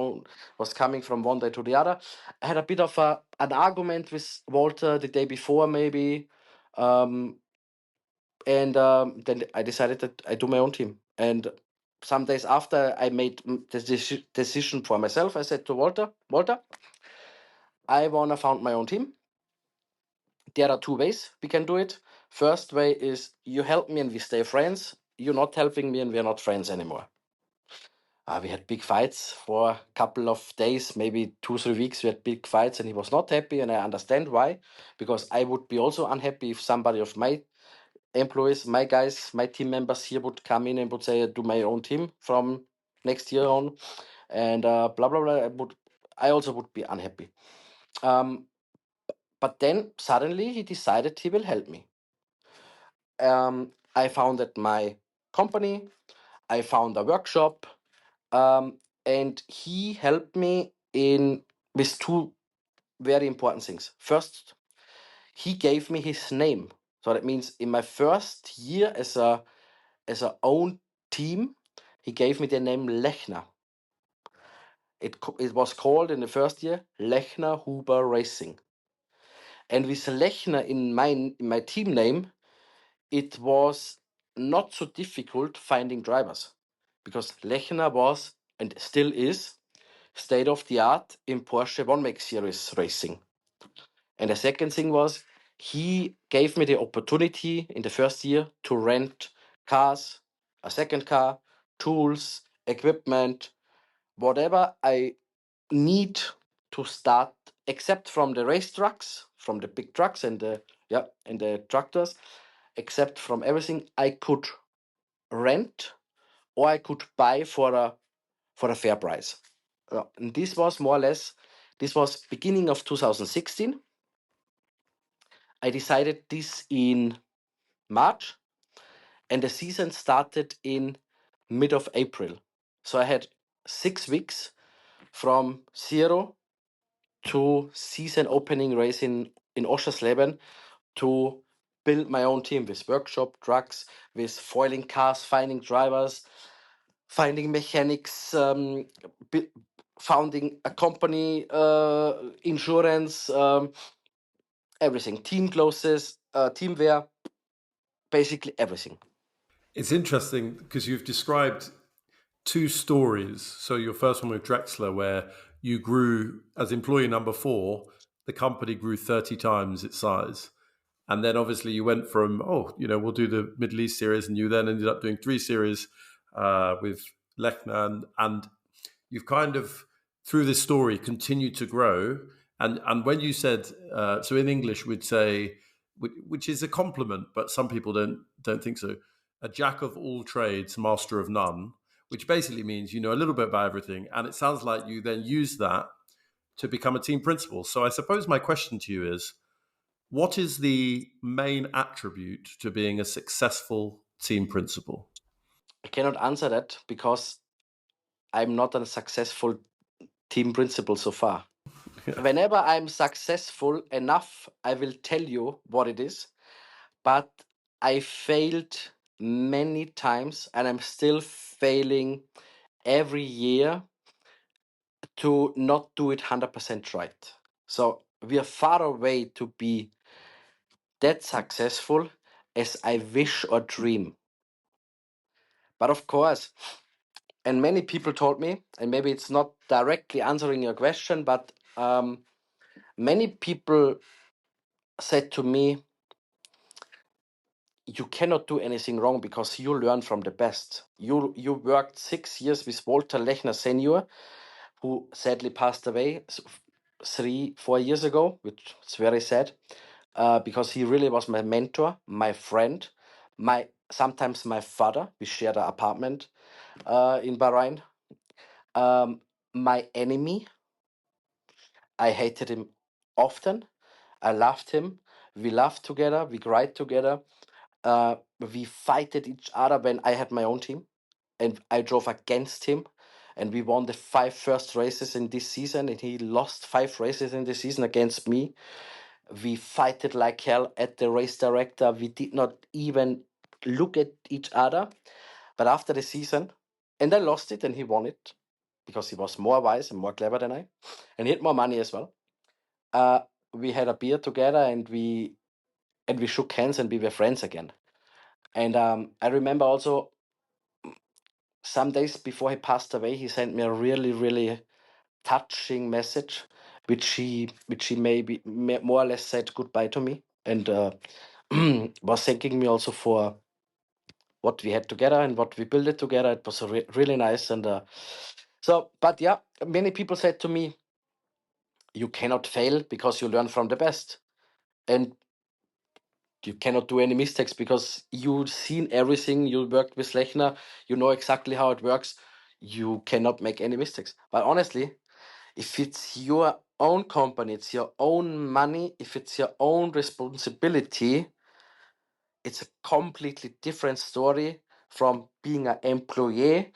coming from one day to the other. I had a bit of an argument with Walter the day before, maybe, um, and then I decided that I do my own team. And some days after I made the decision for myself, I said to Walter, I wanna found my own team. There are two ways we can do it. First way is you help me and we stay friends. You're not helping me and we're not friends anymore. We had big fights for a couple of days, maybe 2, 3 weeks. We had big fights, and he was not happy. And I understand why, because I would be also unhappy if somebody of my employees, my guys, my team members here would come in and would say, "I do my own team from next year on," and blah blah blah. I also would be unhappy. Um, but then suddenly he decided he will help me. I founded my company. I found a workshop. And he helped me in with two very important things. First, he gave me his name. So that means in my first year as a own team, he gave me the name Lechner. It was called in the first year Lechner Huber Racing. And with Lechner in my team name, it was not so difficult finding drivers because Lechner was and still is state of the art in Porsche One Make Series racing. And the second thing was he gave me the opportunity in the first year to rent cars, a second car, tools, equipment, whatever I need to start, except from the race trucks, from the big trucks and the tractors, except from everything I could rent or I could buy for a fair price. And this was more or less, this was beginning of 2016. I decided this in March, and the season started in mid of April. So I had 6 weeks from zero to season opening race in Oschersleben to build my own team with workshop, trucks, with foiling cars, finding drivers, finding mechanics, founding a company, insurance, everything, team clothes, team wear, basically everything.
It's interesting because you've described two stories. So your first one with Drexler, where you grew as employee number 4, the company grew 30 times its size. And then obviously you went from, we'll do the Middle East series, and you then ended up doing 3 series with Lechner. And you've kind of, through this story, continued to grow. And when you said, so in English we'd say, which is a compliment, but some people don't think so, a jack of all trades, master of none, which basically means you know a little bit about everything. And it sounds like you then use that to become a team principal. So I suppose my question to you is, what is the main attribute to being a successful team principal?
I cannot answer that because I'm not a successful team principal so far. Whenever I'm successful enough, I will tell you what it is. But I failed many times and I'm still failing every year to not do it 100% right. So we are far away to be that successful as I wish or dream. But of course, and many people told me, and maybe it's not directly answering your question, but many people said to me, you cannot do anything wrong because you learn from the best. You worked 6 years with Walter Lechner Sr, who sadly passed away 3, 4 years ago, which is very sad, because he really was my mentor, my friend, my sometimes my father. We shared an apartment in Bahrain. My enemy. I hated him often. I loved him. We laughed together. We cried together. We fighted each other when I had my own team, and I drove against him. And we won the 5 first races in this season, and he lost 5 races in this season against me. We fighted like hell at the race director. We did not even look at each other. But after the season, and I lost it and he won it because he was more wise and more clever than I, and he had more money as well. We had a beer together and we shook hands and we were friends again. And I remember also some days before he passed away, he sent me a really, really touching message, which he more or less said goodbye to me, and was thanking me also for what we had together and what we built it together. It was really nice, and but yeah, many people said to me, "You cannot fail because you learn from the best." And you cannot do any mistakes because you've seen everything. You worked with Lechner, you know exactly how it works. You cannot make any mistakes. But honestly, if it's your own company, it's your own money, if it's your own responsibility, it's a completely different story from being an employee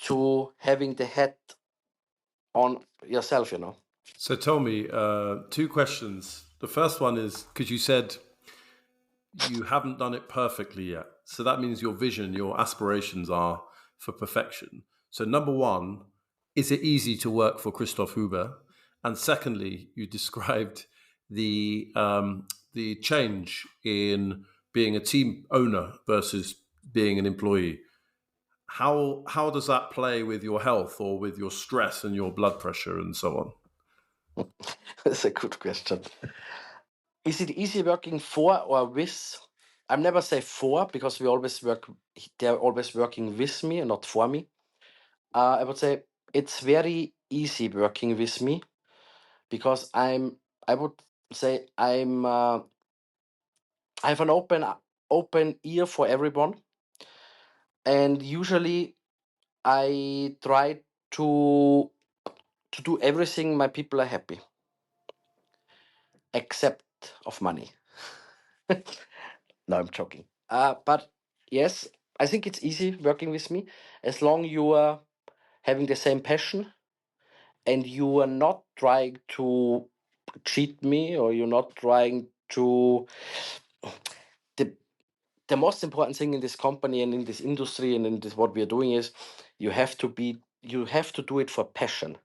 to having the head on yourself, you know.
So tell me, two questions. The first one is because you said you haven't done it perfectly yet. So that means your vision, your aspirations are for perfection. So, number one, is it easy to work for Christoph Huber? And secondly, you described the change in being a team owner versus being an employee. How does that play with your health or with your stress and your blood pressure and so on?
That's a good question. Is it easy working for or with? I never say for because we always work. They're always working with me and not for me. I would say it's very easy working with me because I would say I have an open ear for everyone, and usually I try to to do everything my people are happy, except of money. No, I'm joking. But yes, I think it's easy working with me as long you are having the same passion and you are not trying to cheat me or you're not trying to. The the most important thing in this company and in this industry and in this what we are doing is you have to do it for passion.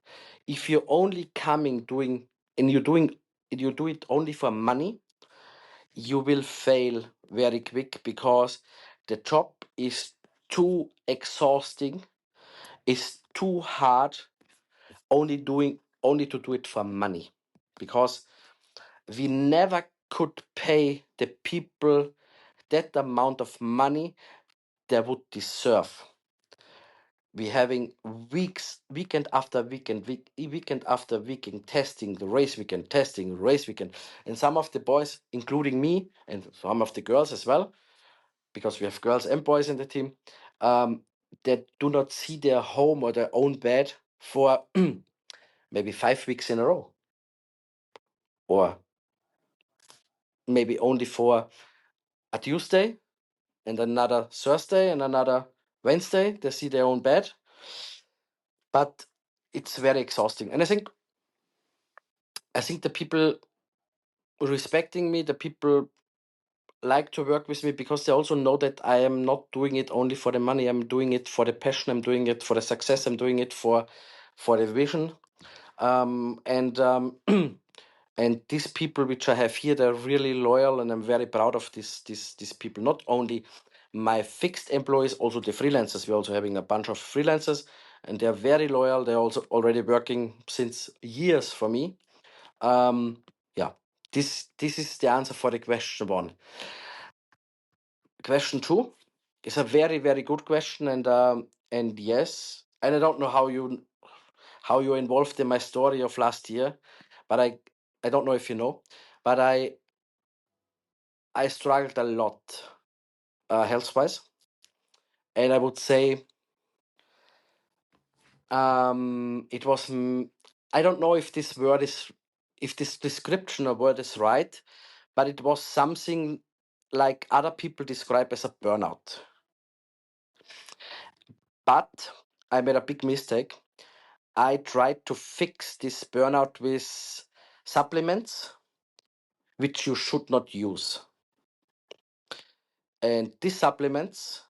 If you're only coming doing and you do it only for money, you will fail very quick because the job is too exhausting, is too hard, only to do it for money. Because we never could pay the people that amount of money they would deserve. We having weekend after weekend, weekend after weekend testing, the race weekend testing, race weekend, and some of the boys, including me, and some of the girls as well, because we have girls and boys in the team, that do not see their home or their own bed for maybe 5 weeks in a row, or maybe only for a Tuesday and another Thursday and another Wednesday. They see their own bed, but it's very exhausting. And I think the people respecting me, the people like to work with me because they also know that I am not doing it only for the money. I'm doing it for the passion. I'm doing it for the success. I'm doing it for the vision. And and these people which I have here, they're really loyal, and I'm very proud of these people. Not only my fixed employees, also the freelancers. We're also having a bunch of freelancers, and they're very loyal. They're also already working since years for me. Yeah, this is the answer for the question one. Question two is a very, very good question, and yes, and I don't know how you're involved in my story of last year, but I don't know if you know, but I struggled a lot health wise, and I would say it was I don't know if this description or word is right, but it was something like other people describe as a burnout. But I made a big mistake. I tried to fix this burnout with supplements which you should not use. And these supplements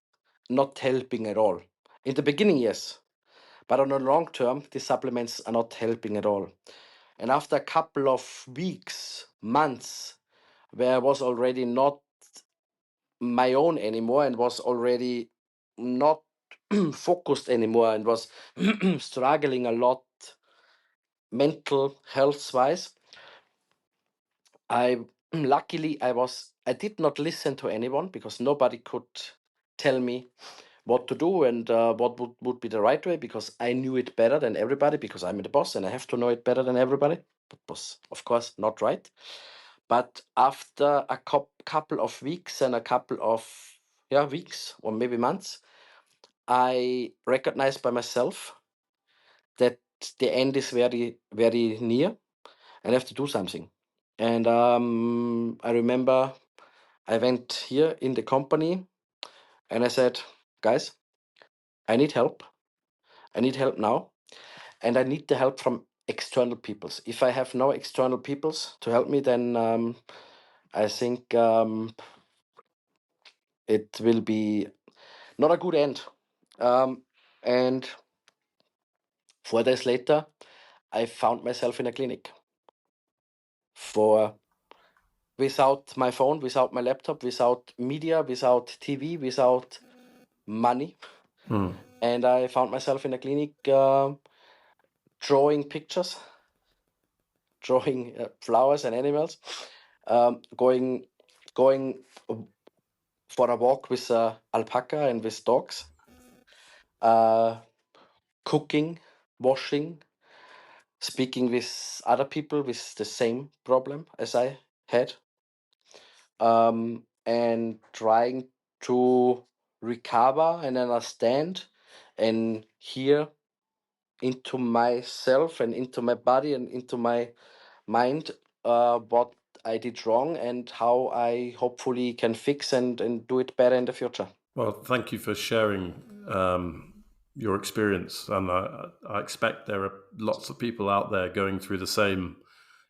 not helping at all. In the beginning, yes, but on the long term, these supplements are not helping at all. And after a couple of weeks, months, where I was already not my own anymore and was already not focused anymore and was struggling a lot mental health wise, I luckily I did not listen to anyone because nobody could tell me what to do and what would be the right way, because I knew it better than everybody, because I'm the boss and I have to know it better than everybody. That was, of course, not right. But after a couple of weeks and a couple of weeks or maybe months, I recognized by myself that the end is very, very near and I have to do something. And I remember I went here in the company and I said, guys, I need help. I need help now. And I need the help from external peoples. If I have no external peoples to help me, then I think it will be not a good end. And 4 days later, I found myself in a clinic for without my phone, without my laptop, without media, without TV, without money. And I found myself in a clinic drawing pictures, drawing flowers and animals, going for a walk with alpaca and with dogs, cooking, washing, speaking with other people with the same problem as I had, and trying to recover and understand and hear into myself and into my body and into my mind what I did wrong and how I hopefully can fix and do it better in the future.
Well, thank you for sharing your experience. And I expect there are lots of people out there going through the same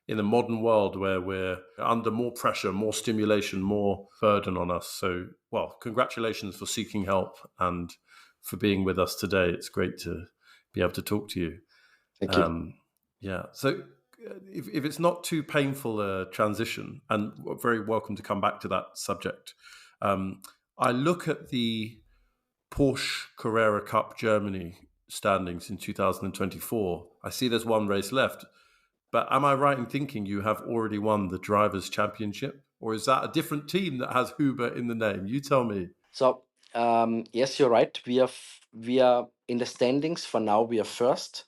in a modern world where we're under more pressure, more stimulation, more burden on us. So, well, congratulations for seeking help and for being with us today. It's great to be able to talk to you.
Thank you.
Yeah. So if it's not too painful a transition, and very welcome to come back to that subject, I look at the Porsche Carrera Cup Germany standings in 2024. I see there's one race left. But am I right in thinking you have already won the Drivers' Championship? Or is that a different team that has Huber in the name? You tell me.
So yes, you're right. We are in the standings for now. We are first.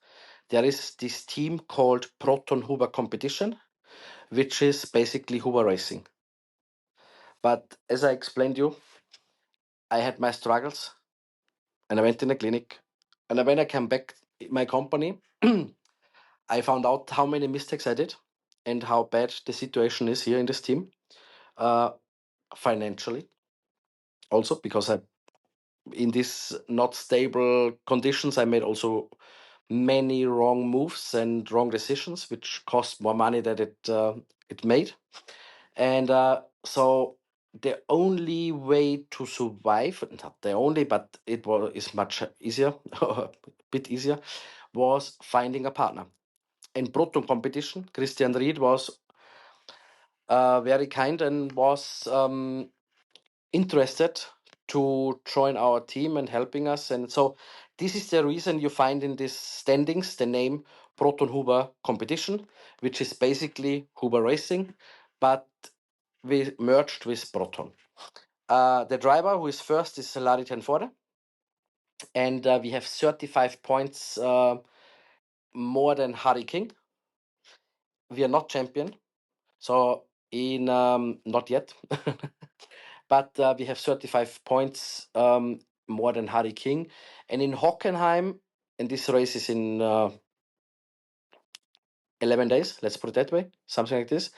There is this team called Proton Huber Competition, which is basically Huber Racing. But as I explained you, I had my struggles, and I went in a clinic, and when I came back in my company, I found out how many mistakes I did, and how bad the situation is here in this team, financially. Also, because I in these not stable conditions, I made also many wrong moves and wrong decisions, which cost more money than it made. And so the only way to survive, not the only, but it was is much easier, a bit easier, was finding a partner. In Proton competition, Christian Ried was very kind and was interested to join our team and helping us. And so this is the reason you find in these standings the name Proton Huber Competition, which is basically Huber Racing, but we merged with Proton. The driver who is first is Larry Tenforde, and we have 35 points more than Harry King. We are not champion, so in not yet. But we have 35 points more than Harry King. And in Hockenheim, and this race is in 11 days, let's put it that way, something like this,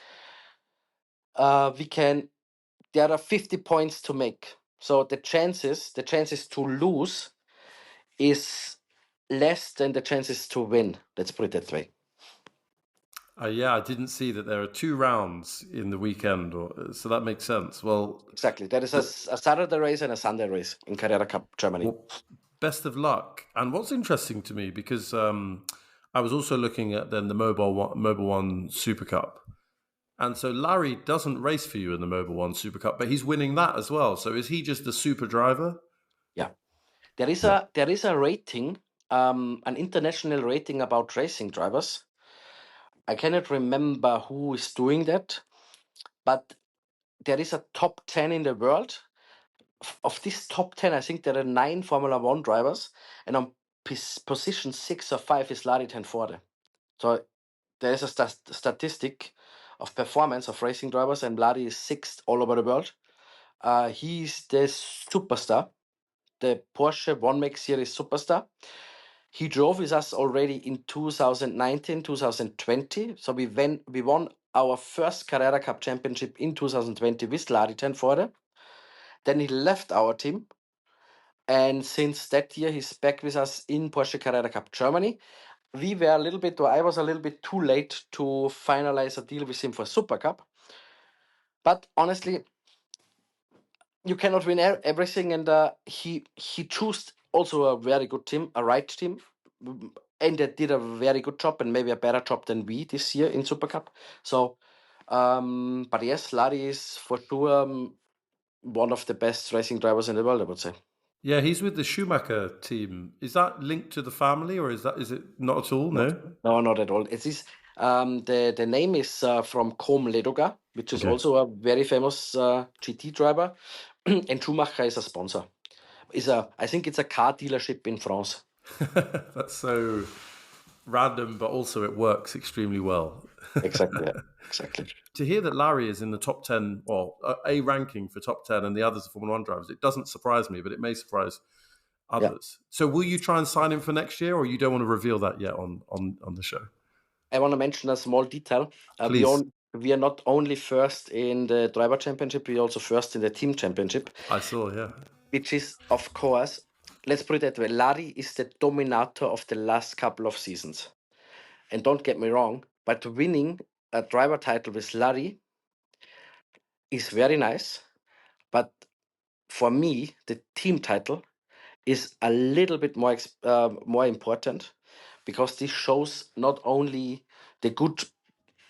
there are 50 points to make. So the chances to lose is less than the chances to win. Let's put it that way.
Yeah, I didn't see that there are 2 rounds in the weekend, so that makes sense. Well,
Exactly. There is a Saturday race and a Sunday race in Carrera Cup Germany.
well, best of luck. And what's interesting to me, because I was also looking at then the Mobile One Super Cup, and so Larry doesn't race for you in the Mobile One Super Cup, but he's winning that as well. So is he just the super driver?
Yeah. There is
Yeah.
a rating, an international rating about racing drivers. I cannot remember who is doing that, but there is a top 10 in the world. Of this top 10, I think there are 9 Formula One drivers, and on position 6 or 5 is Larry Tenforde. So there is a statistic of performance of racing drivers, and Larry is 6th all over the world. He's the superstar, the Porsche One Make Series superstar. He drove with us already in 2019, 2020. So we won our first Carrera Cup championship in 2020 with Larry Tenforde. Then he left our team. And since that year, he's back with us in Porsche Carrera Cup Germany. We were a little bit, or I was a little bit too late to finalize a deal with him for Super Cup. But honestly, you cannot win everything, and he chose also a very good team, a right team, and they did a very good job and maybe a better job than we this year in Super Cup. So, but yes, Larry is for sure one of the best racing drivers in the world, I would say.
Yeah, he's with the Schumacher team. Is that linked to the family, or is it not at all?
Not,
No.
no, not at all. It is the name is from Com Ledoga, which is
Okay.
also a very famous GT driver, and Schumacher is a sponsor. I think it's a car dealership in France.
That's so random, but also it works extremely well.
Exactly, yeah, exactly.
To hear that Larry is in the top 10, or a ranking for top 10, and the others are Formula One drivers, it doesn't surprise me, but it may surprise
Yeah,
others. So will you try and sign him for next year, or you don't want to reveal that yet on the show?
I want to mention a small detail.
Please.
We are not only first in the driver championship, we are also first in the team championship,
I saw, yeah.
which is, of course, let's put it that way. Larry is the dominator of the last couple of seasons. And don't get me wrong, but winning a driver title with Larry is very nice. But for me, the team title is a little bit more important, because this shows not only the good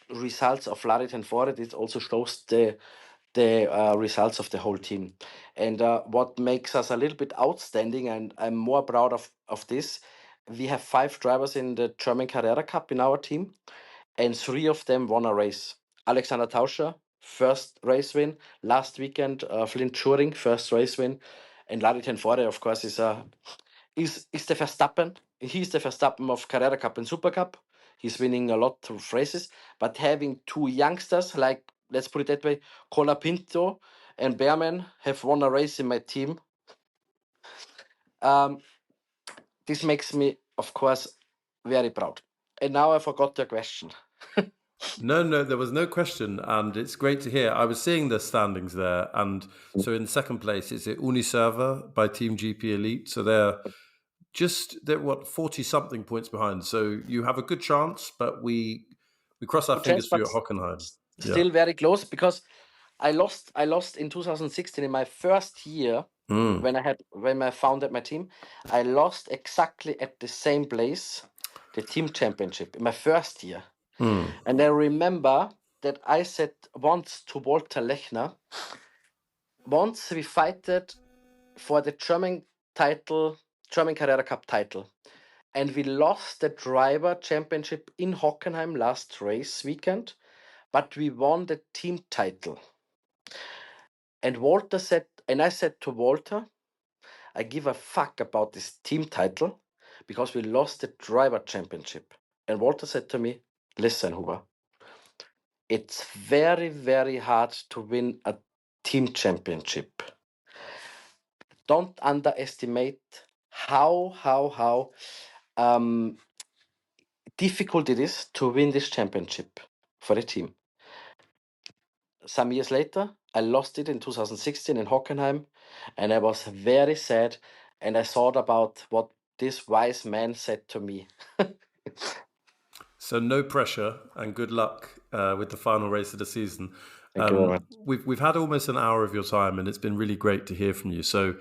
results of Larry Tenforde, it also shows the results of the whole team. And what makes us a little bit outstanding, and I'm more proud of this, we have 5 drivers in the German Carrera Cup in our team, and 3 of them won a race. Alexander Tauscher, first race win. Last weekend, Flint Schuring, first race win. And Larry Tenforde, of course, is the Verstappen. He's the Verstappen of Carrera Cup and Super Cup. He's winning a lot of races. But having 2 youngsters, like, let's put it that way, Colapinto and Behrman have won a race in my team. Um, this makes me, of course, very proud. And now I forgot your question.
No, there was no question, and it's great to hear. I was seeing the standings there, and so in second place is it Uniserva by Team GP Elite. So they're what 40 something points behind. So you have a good chance, but we cross our
Good chance,
fingers for
but
you at Hockenheim. Yeah.
still very close, because I lost in 2016 in my first year
Mm.
when I founded my team. I lost exactly at the same place, the team championship in my first year.
Mm.
And I remember that I said once to Walter Lechner, once we fighted for the German Carrera Cup title, and we lost the driver championship in Hockenheim last race weekend, but we won the team title. And I said to Walter, I give a fuck about this team title because we lost the driver championship. And Walter said to me, listen, Huber, it's very, very hard to win a team championship. Don't underestimate how difficult it is to win this championship for a team. Some years later, I lost it in 2016 in Hockenheim, and I was very sad. And I thought about what this wise man said to me.
So no pressure and good luck with the final race of the season.
Thank you very much.
We've had almost an hour of your time, and it's been really great to hear from you. So,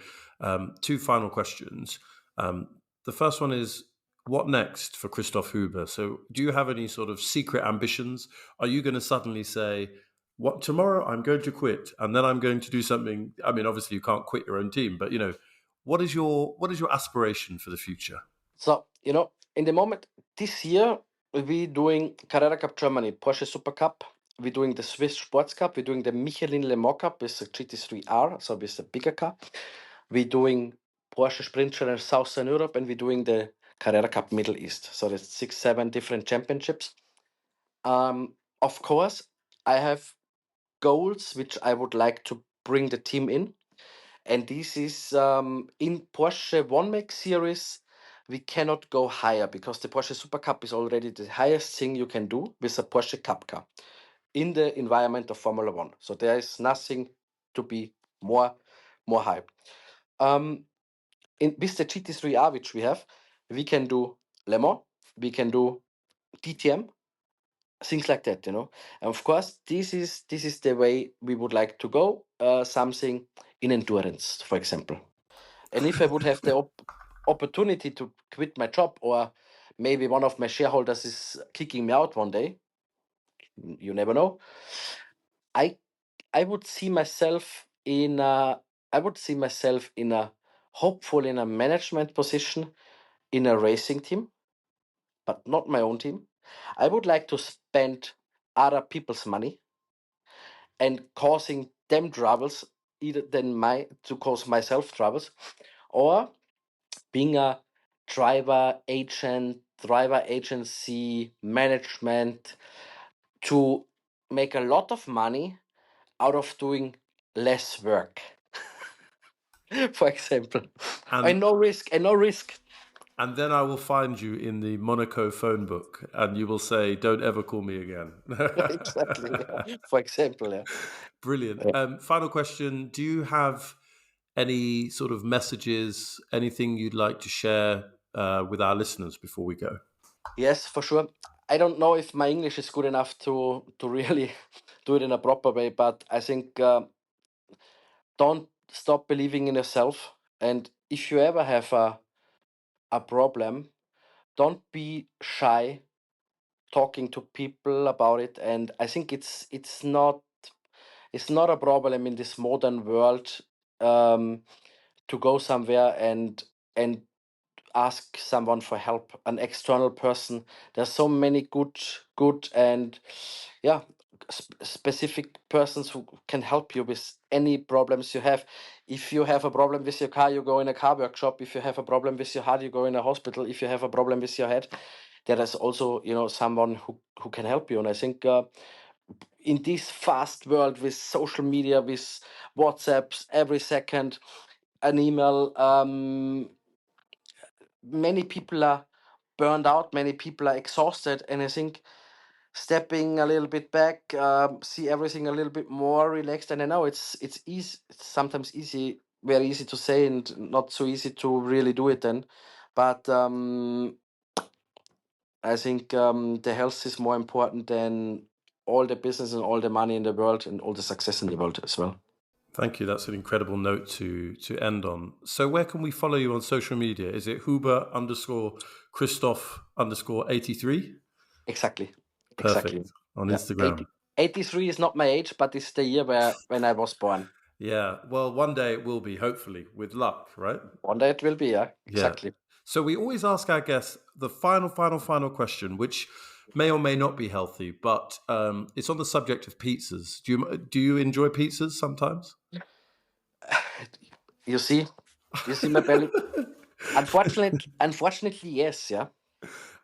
two final questions. The first one is, what next for Christoph Huber? So, do you have any sort of secret ambitions? Are you going to suddenly say, "What tomorrow? I'm going to quit, and then I'm going to do something"? I mean, obviously, you can't quit your own team, but what is your aspiration for the future?
So, in the moment, this year, we're doing Carrera Cup Germany, Porsche Super Cup. We're doing the Swiss Sports Cup. We're doing the Michelin Le Mans Cup with the GT3R, so with the bigger car. We're doing Porsche Sprint Challenge Southern Europe, and we're doing the Carrera Cup Middle East. So there's 6, 7 different championships. Of course, I have goals which I would like to bring the team in. And this is in Porsche One Make series. We cannot go higher because the Porsche Super Cup is already the highest thing you can do with a Porsche Cup car in the environment of Formula One. So there is nothing to be more high. With the GT3R which we have, we can do Le Mans, we can do DTM, things like that. And of course, this is the way we would like to go. Something in endurance, for example. And if I would have the opportunity to quit my job, or maybe one of my shareholders is kicking me out one day, you never know. I I would see myself in a hopefully in a management position in a racing team, but not my own team. I would like to spend other people's money and causing them troubles either than to cause myself troubles, or being a driver agency management to make a lot of money out of doing less work. For example,
And
no risk.
And then I will find you in the Monaco phone book, and you will say, "Don't ever call me again."
Exactly. Yeah. For example, yeah.
Brilliant.
Yeah.
Final question: do you have any sort of messages, anything you'd like to share with our listeners before we go?
Yes, for sure. I don't know if my English is good enough to really do it in a proper way, but I think don't stop believing in yourself. And if you ever have a problem, don't be shy talking to people about it. And I think it's not a problem in this modern world, um, to go somewhere and ask someone for help, an external person. There's so many good and, yeah, specific persons who can help you with any problems you have. If you have a problem with your car, you go in a car workshop. If you have a problem with your heart, you go in a hospital. If you have a problem with your head, there is also someone who can help you. And I think in this fast world with social media, with WhatsApps every second, an email, many people are burned out, many people are exhausted, and I think stepping a little bit back, see everything a little bit more relaxed. And I know it's easy, it's sometimes easy, very easy to say, and not so easy to really do it then. But I think the health is more important than all the business and all the money in the world and all the success in the world as well.
Thank you. That's an incredible note to end on. So, where can we follow you on social media? Is it Huber underscore Christoph underscore 83?
Exactly. Exactly.
Perfect. On
Yeah.
Instagram.
83 is not my age, but it's the year when I was born.
Yeah. Well, one day it will be, hopefully, with luck, right?
One day it will be, yeah.
Yeah.
Exactly.
So we always ask our guests the final question, which may or may not be healthy, but it's on the subject of pizzas. Do you enjoy pizzas sometimes?
You see my belly. Unfortunately, yes, yeah.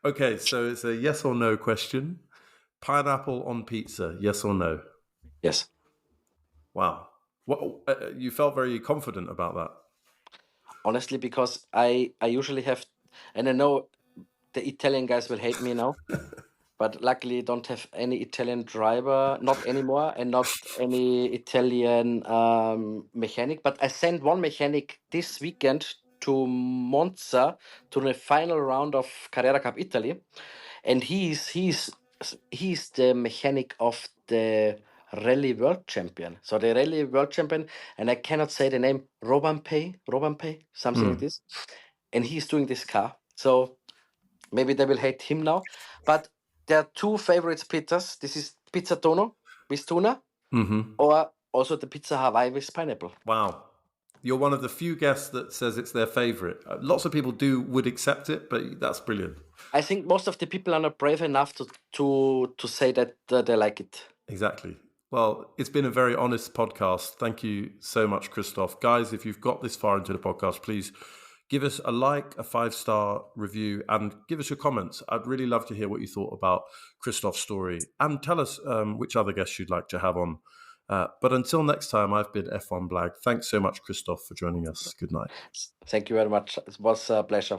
Okay, so it's a yes or no question. Pineapple on pizza, yes or no?
Yes.
Wow. Well, you felt very confident about that.
Honestly, because I usually have, and I know the Italian guys will hate me now, but luckily don't have any Italian driver, not anymore, and not any Italian mechanic. But I sent one mechanic this weekend to Monza to the final round of Carrera Cup Italy, and he's the mechanic of the rally world champion. So the rally world champion, and I cannot say the name, Robampe, something like this. And he's doing this car. So maybe they will hate him now. But there are two favorites pizzas. This is pizza tono with tuna, or also the pizza Hawaii with pineapple.
Wow. You're one of the few guests that says it's their favorite. Lots of people would accept it, but that's brilliant.
I think most of the people are not brave enough to say that they like it.
Exactly. Well, it's been a very honest podcast. Thank you so much, Christoph. Guys, if you've got this far into the podcast, please give us a like, a 5-star review, and give us your comments. I'd really love to hear what you thought about Christoph's story, and tell us which other guests you'd like to have on. But until next time, I've been F1 Blag. Thanks so much, Christoph, for joining us. Good night.
Thank you very much. It was a pleasure.